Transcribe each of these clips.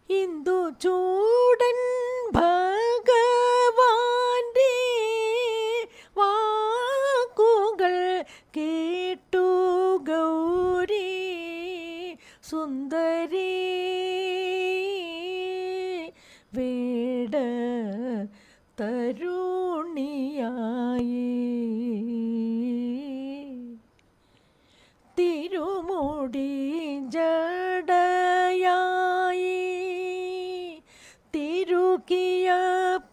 ഇന്ദു ചൂടൻ ഭഗവാന്റെ വാക്കുകൾ കേട്ടു ഗൗരി സുന്ദരി വേട തരുണിയായി തിരുമുടി ജടയായി തിരുകിയ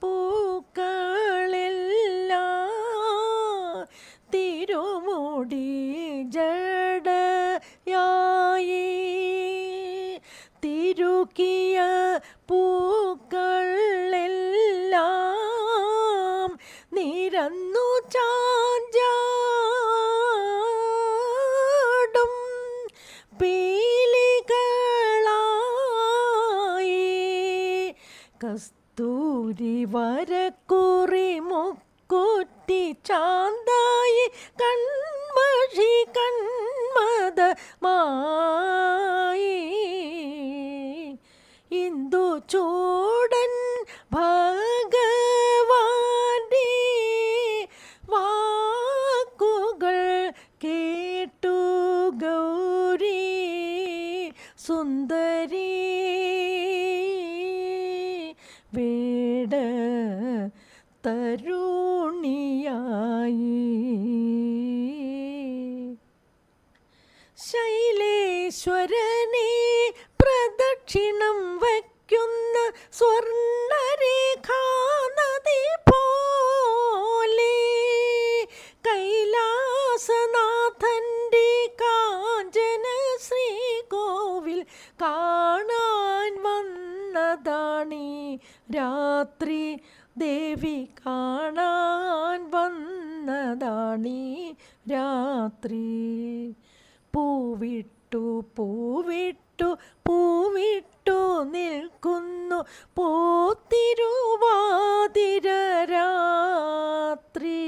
പൂക്കളെല്ലാം തിരുമുടി ജടയായി തിരുകിയ പൂക്കളെല്ലാം നിരന്നു ചാഞ്ചാടും പീലികളായി കസ്തൂരി വരക്കുറി മുക്കുറ്റി ചാന്തായി കൺമഷി കൺമദമായി ഇന്ദു ചൂടൻ ഭഗവാന്റെ വാക്കുകൾ കേട്ടു ഗൗരി സുന്ദരി വേട തരുണിയായി ശൈലേശ്വരനെ പ്രദക്ഷിണം വയ്ക്കുന്ന സ്വർണ്ണരേഖാനദി പോലെ കൈലാസനാഥൻ്റെ കാഞ്ചന ശ്രീകോവിൽ കാണാൻ വന്നതാണീ രാത്രി ദേവി കാണാൻ വന്നതാണീ രാത്രി പൂവിട്ടു പൂവിട്ടു പൂവിട്ടു നിൽക്കുന്നു പോത്തിരുവാതിര രാത്രി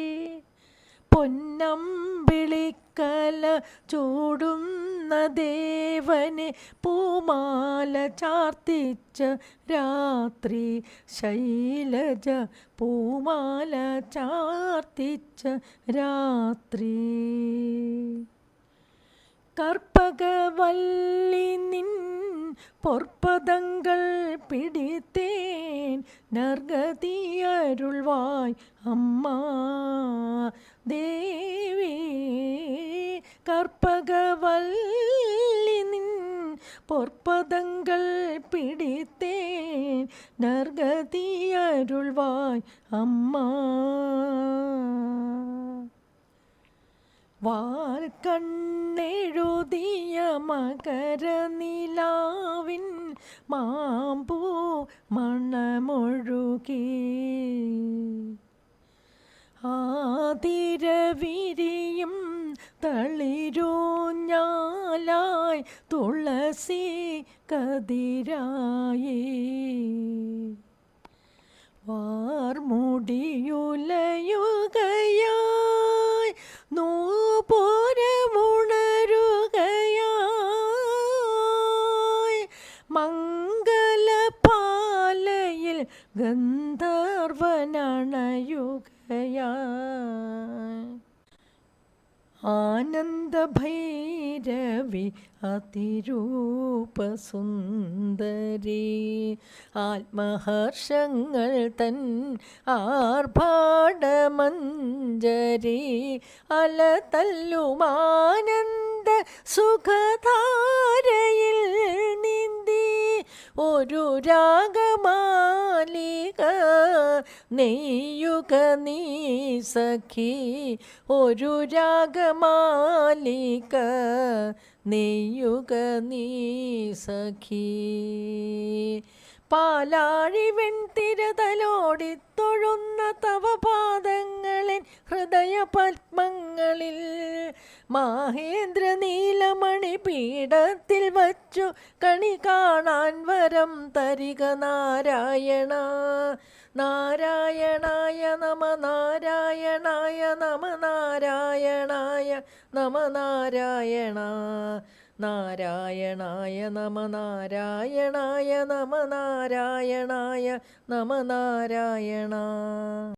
പൊന്നമ്പിളിക്കല ചൂടുന്ന ദേവനെ പൂമാല ചാർത്തിച്ച രാത്രി ശൈലജ പൂമാല ചാർത്തിച്ച രാത്രി കർപ്പകവല്ലി നിൻ പൊற்பദങ്ങൾ പിടിത്തേൻ നർഗതിയരുൾവായ് അമ്മ ദേവി കർപ്പകവല്ലി നിൻ പൊற்பദങ്ങൾ പിടിത്തേൻ നർഗതിയരുൾവായ് അമ്മ വാൽ കണ്ണെഴുതിയ മകരനിലാവിൻ മാമ്പൂ മണമൊഴുകി ആതിരവിരിയും തളിരൂഞ്ഞാലായി തുളസി കതിരായി വാർമുടിയുലയുകയായി നൂപുരമുണരുകയായി മംഗലപാലയിൽ ഗന്ധർവനണയുകയായി ആനന്ദഭൈരവി അതിരൂപസുന്ദരി ആത്മഹർഷങ്ങൾ തൻ ആർഭാടമഞ്ജരി അലതല്ലുമാനന്ദ സുഖധാരയിൽ നീന്തി ഒരു രാഗമാലിക നെയ്യുക നീ സഖി ഒരു രാഗമാലിക നെയ്യുക നീ സഖി പാലാഴി വെൺതിരതലോടിത്തൊഴുന്ന തവ പാദങ്ങളിൽ ഹൃദയ പത്മങ്ങളിൽ മാഹേന്ദ്ര നീലമണി പീഠത്തിൽ വച്ചു കണി കാണാൻ വരം തരിക നാരായണ നാരായണായ നമ നാരായണായ നമ നാരായണായ നമ നാരായണ നാരായണായ നമ നാരായണായ നമ നാരായണായ നമ നാരായണ.